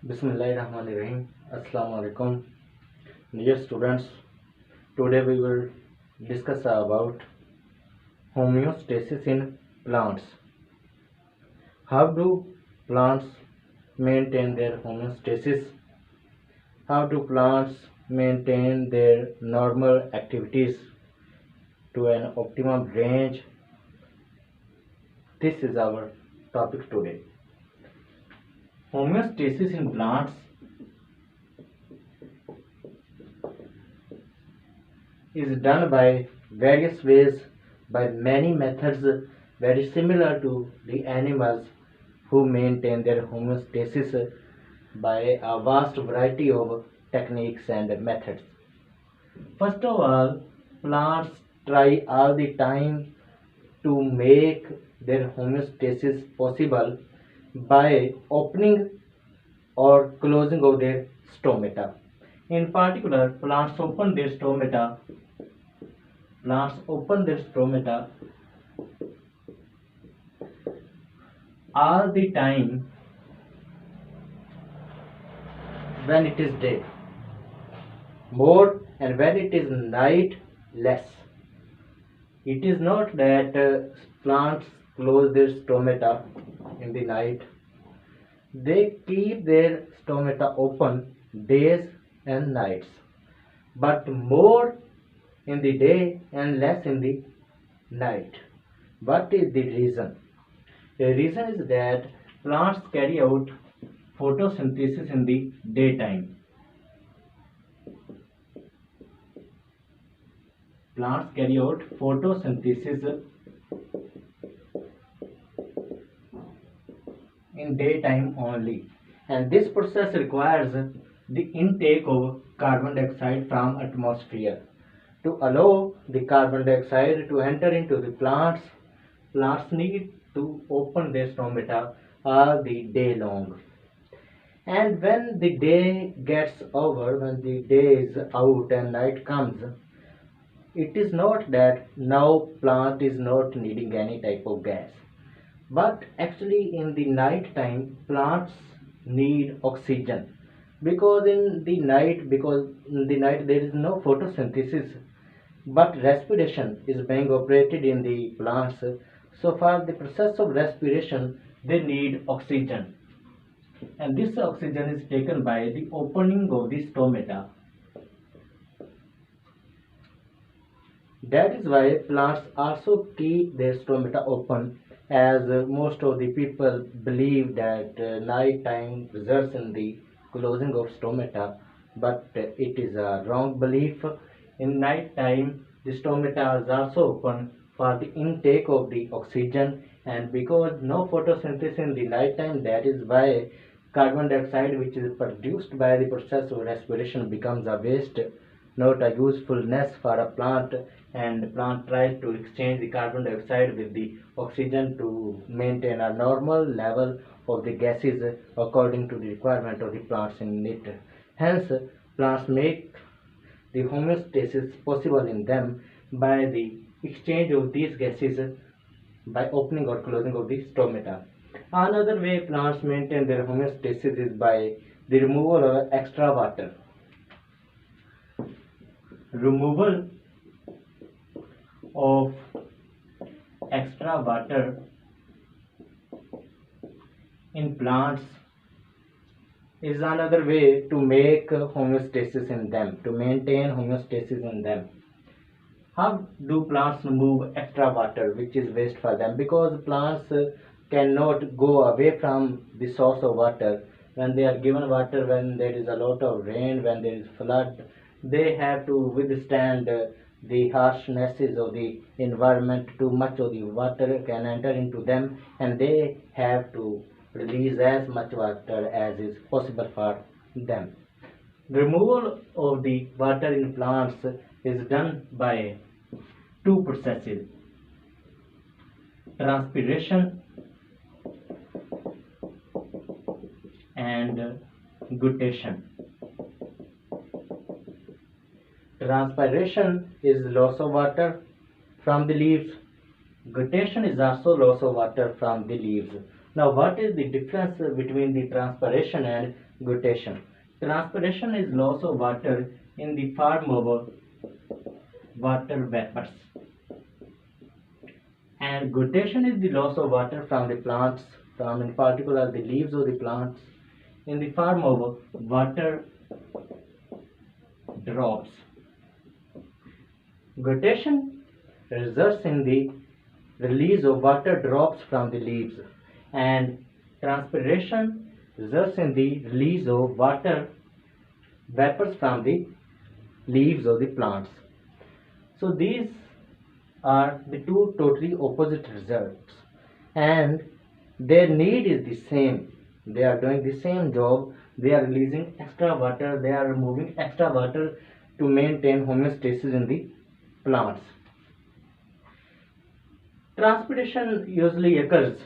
Bismillahirrahmanirrahim. Assalamu alaikum. Dear students, today we will discuss about homeostasis in plants. How do plants maintain their homeostasis? How do plants maintain their normal activities to an optimum range? This is our topic today. Homeostasis in plants is done by various ways, by many methods very similar to the animals who maintain their homeostasis by a vast variety of techniques and methods. First of all, plants try all the time to make their homeostasis possible by opening or closing of their stomata. In particular, plants open their stomata all the time when it is day, more, and when it is night, less. It is not that plants close their stomata in the night. They keep their stomata open days and nights, but more in the day and less in the night. What is the reason? The reason is that plants carry out photosynthesis in the daytime. Plants carry out photosynthesis in daytime only, and this process requires the intake of carbon dioxide from atmosphere. To allow the carbon dioxide to enter into the plants need to open their stomata all the day long. And when the day gets over, when the day is out and night comes, it is not that now plant is not needing any type of gas, but actually in the night time plants need oxygen, because in the night there is no photosynthesis, but respiration is being operated in the plants. So for the process of respiration they need oxygen, and this oxygen is taken by the opening of the stomata. That is why plants also keep their stomata open, as most of the people believe that night time results in the closing of stomata, but it is a wrong belief. In night time, the stomata is also open for the intake of the oxygen, and because no photosynthesis in the night time, that is why carbon dioxide, which is produced by the process of respiration, becomes a waste, not a usefulness for a plant, and plant tries to exchange the carbon dioxide with the oxygen to maintain a normal level of the gases according to the requirement of the plants in it. Hence, plants make the homeostasis possible in them by the exchange of these gases by opening or closing of the stomata. Another way plants maintain their homeostasis is by the removal of extra water. Removal of extra water in plants is another way to make homeostasis in them, to maintain homeostasis in them. How do plants remove extra water which is waste for them? Because plants cannot go away from the source of water. When they are given water, when there is a lot of rain, when there is flood, they have to withstand the harshnesses of the environment. Too much of the water can enter into them, and they have to release as much water as is possible for them. Removal of the water in plants is done by two processes: transpiration and guttation. Transpiration is loss of water from the leaves. Guttation is also loss of water from the leaves. Now, what is the difference between the transpiration and guttation. Transpiration is loss of water in the form of water vapors, and guttation is the loss of water from the plants, from in particular the leaves of the plants, in the form of water drops. Guttation results in the release of water drops from the leaves, and transpiration results in the release of water vapors from the leaves of the plants. So these are the two totally opposite results, and their need is the same. They are doing the same job. They are releasing extra water, they are removing extra water to maintain homeostasis in the plants. Transpiration usually occurs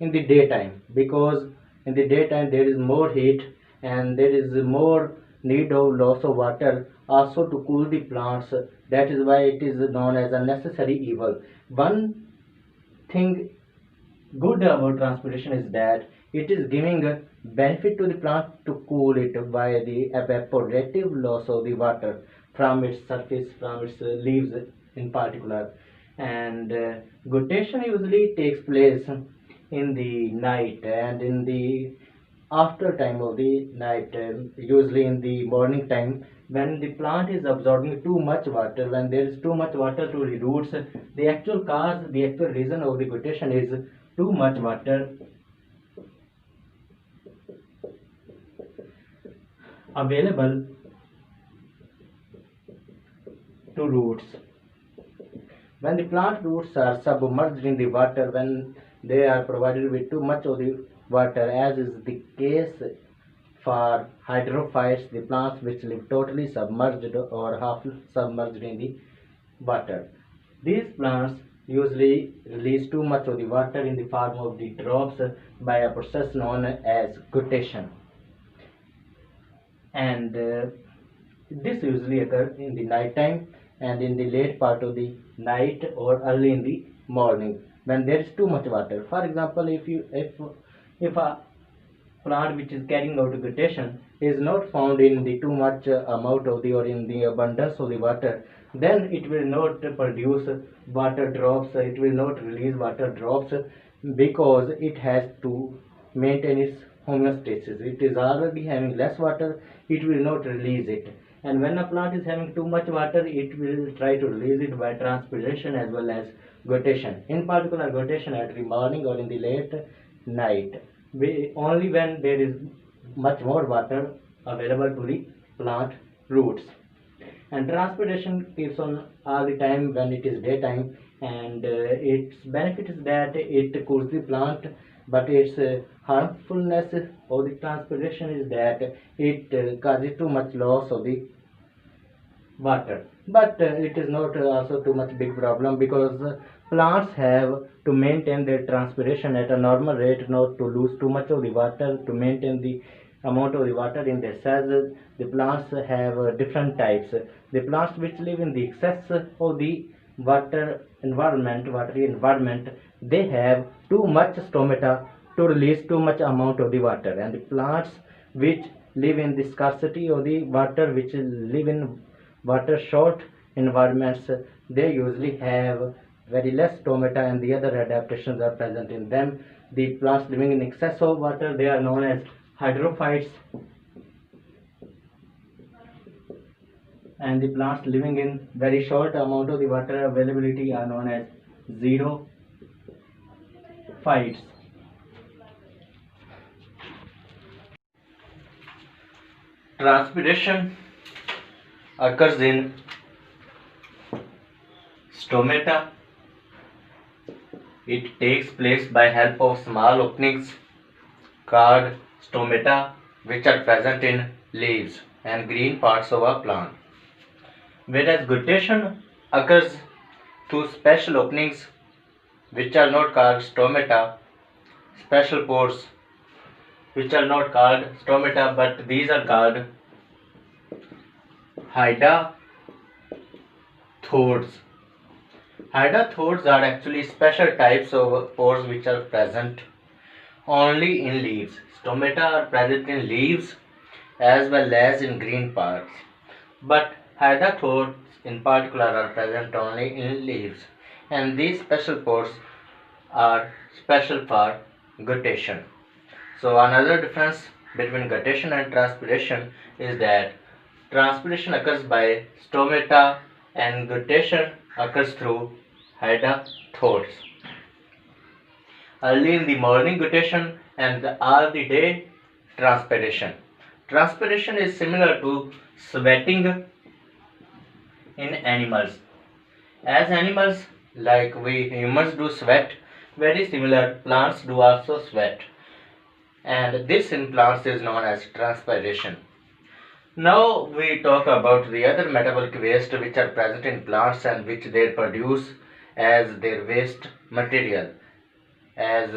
in the daytime, because in the daytime there is more heat and there is more need of loss of water also to cool the plants. That is why it is known as a necessary evil. One thing good about transpiration is that it is giving a benefit to the plant to cool it by the evaporative loss of the water from its surface, from its leaves in particular. And guttation usually takes place in the night and in the after time of the night, usually in the morning time, when the plant is absorbing too much water, when there is too much water to the roots. The actual cause, the actual reason of the guttation is too much water available to roots. When the plant roots are submerged in the water, when they are provided with too much of the water, as is the case for hydrophytes, the plants which live totally submerged or half submerged in the water. These plants usually release too much of the water in the form of the drops by a process known as guttation. And this usually occurs in the night time and in the late part of the night or early in the morning when there is too much water. For example, if a plant which is carrying out guttation is not found in the too much amount of the or in the abundance of the water, then it will not produce water drops, it will not release water drops, because it has to maintain its homeostasis. It is already having less water, it will not release it. And when a plant is having too much water, it will try to release it by transpiration as well as guttation. In particular, guttation at the morning or in the late night, only when there is much more water available to the plant roots. And transpiration keeps on all the time when it is daytime, and its benefit is that it cools the plant, but its harmfulness of the transpiration is that it causes too much loss of the water. But it is not also too much big problem, because plants have to maintain their transpiration at a normal rate, not to lose too much of the water, to maintain the amount of the water in their cells. The plants have different types. The plants which live in the excess of the watery environment, they have too much stomata to release too much amount of the water. And the plants which live in the scarcity of the water, which live in water short environments, they usually have very less stomata and the other adaptations are present in them. The plants living in excess of water, they are known as hydrophytes, and the plants living in very short amount of the water availability are known as xerophytes. Transpiration occurs in stomata. It takes place by help of small openings called stomata, which are present in leaves and green parts of a plant. Whereas guttation occurs through special openings which are not called stomata, special pores which are not called stomata, but these are called hydatodes. Hydatodes are actually special types of pores which are present only in leaves. Stomata are present in leaves as well as in green parts. But hydatodes in particular are present only in leaves, and these special pores are special for guttation. So another difference between guttation and transpiration is that transpiration occurs by stomata and guttation occurs through hydatodes. Early in the morning guttation and all the day transpiration. Transpiration is similar to sweating in animals. As animals like we humans do sweat, very similar plants do also sweat. And this in plants is known as transpiration. Now we talk about the other metabolic waste which are present in plants and which they produce as their waste material as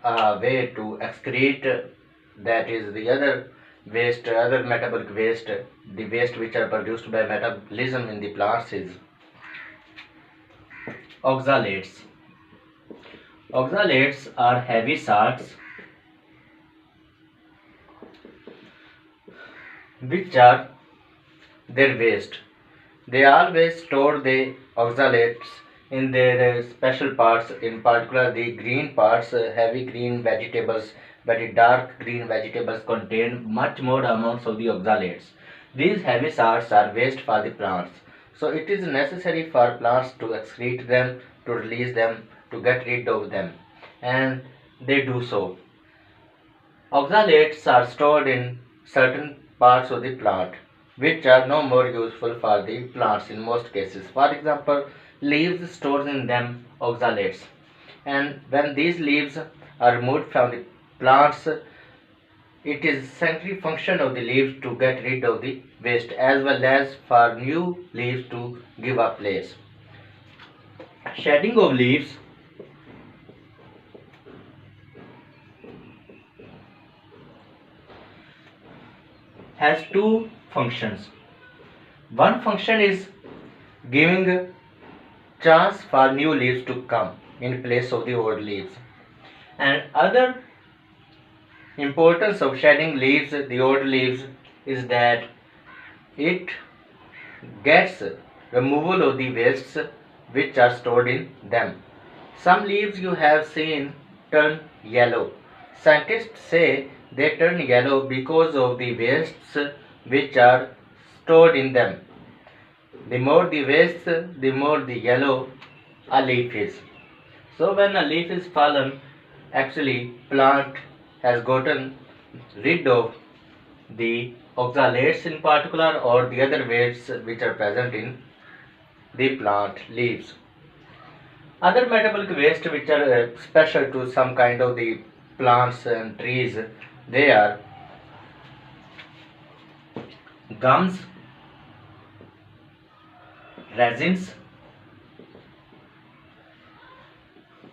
a way to excrete, that is the other waste, other metabolic waste, the waste which are produced by metabolism in the plants is oxalates. Oxalates are heavy salts which are their waste. They always store the oxalates in their special parts, in particular the green parts, heavy green vegetables, very dark green vegetables contain much more amounts of the oxalates. These heavy salts are waste for the plants. So it is necessary for plants to excrete them, to release them, to get rid of them. And they do so. Oxalates are stored in certain parts of the plant which are no more useful for the plants in most cases. For example, leaves stores in them oxalates, and when these leaves are removed from the plants, it is central function of the leaves to get rid of the waste as well as for new leaves to give a place. Shedding of leaves has two functions. One function is giving chance for new leaves to come in place of the old leaves, and other importance of shedding leaves, the old leaves, is that it gets removal of the wastes which are stored in them. Some leaves you have seen turn yellow. Scientists say they turn yellow because of the wastes which are stored in them. The more the waste, the more the yellow a leaf is. So when a leaf is fallen, actually plant has gotten rid of the oxalates in particular or the other wastes which are present in the plant leaves. Other metabolic waste which are special to some kind of the plants and trees, they are gums, resins,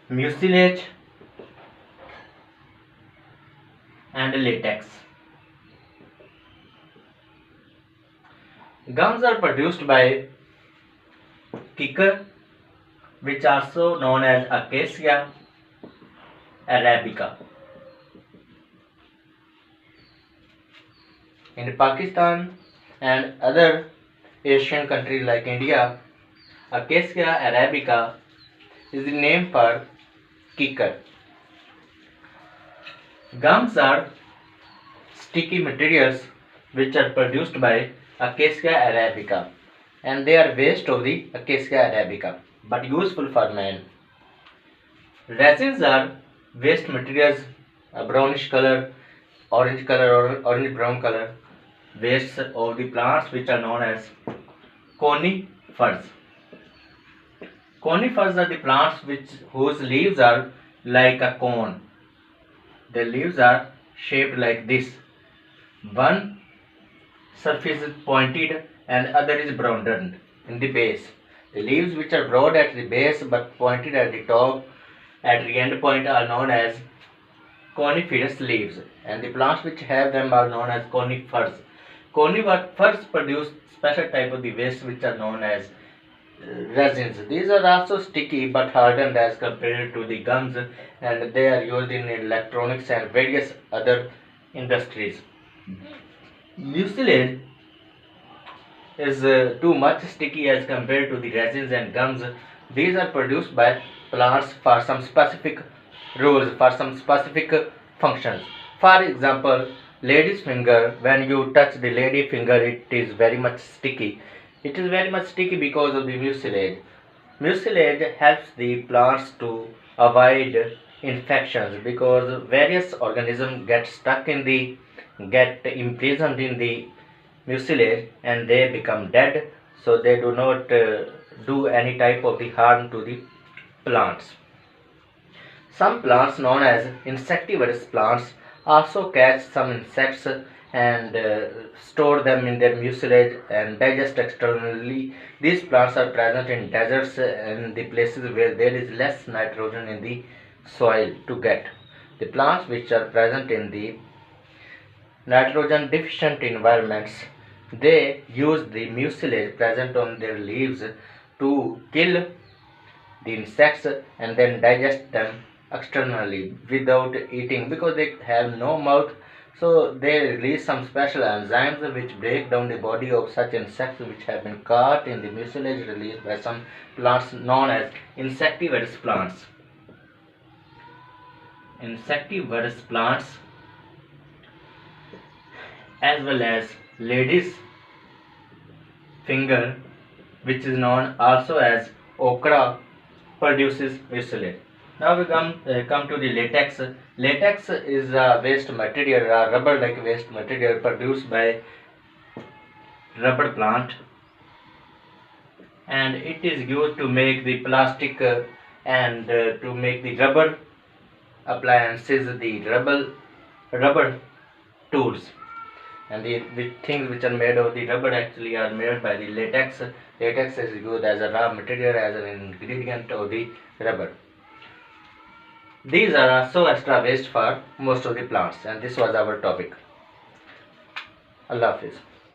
mucilage and latex. Gums are produced by kikar, which also known as Acacia arabica. In Pakistan and other Asian countries like India, Acacia arabica is the name for kikar. Gums are sticky materials which are produced by Acacia arabica, and they are waste of the Acacia arabica but useful for man. Resins are waste materials, a brownish color, orange color or orange brown color, wastes of the plants which are known as conifers. Conifers are the plants whose leaves are like a cone. The leaves are shaped like this. One surface is pointed and other is broadened in the base. The leaves which are broad at the base but pointed at the top at the end point are known as coniferous leaves, and the plants which have them are known as conifers. Conifers produce special type of the waste which are known as resins. These are also sticky but hardened as compared to the gums, and they are used in electronics and various other industries. Mucilage is too much sticky as compared to the resins and gums. These are produced by plants for some specific roles, for some specific functions. For example, lady's finger, when you touch the lady finger, it is very much sticky. It is very much sticky because of the mucilage. Mucilage helps the plants to avoid infections because various organisms get imprisoned in the mucilage and they become dead, so they do not do any type of the harm to the plants. Some plants known as insectivorous plants also catch some insects and store them in their mucilage and digest externally. These plants are present in deserts and the places where there is less nitrogen in the soil to get. The plants which are present in the nitrogen deficient environments, they use the mucilage present on their leaves to kill the insects and then digest them externally without eating because they have no mouth. So they release some special enzymes which break down the body of such insects which have been caught in the mucilage released by some plants known as insectivorous plants. Insectivorous plants as well as lady's finger, which is known also as okra, produces mucilage. Now we come to the latex. Latex is a waste material, a rubber-like waste material produced by rubber plant, and it is used to make the plastic and to make the rubber appliances, the rubber tools. And the things which are made of the rubber actually are made by the latex. Latex is used as a raw material, as an ingredient of the rubber. These are also extra waste for most of the plants, and this was our topic. Allah Hafiz.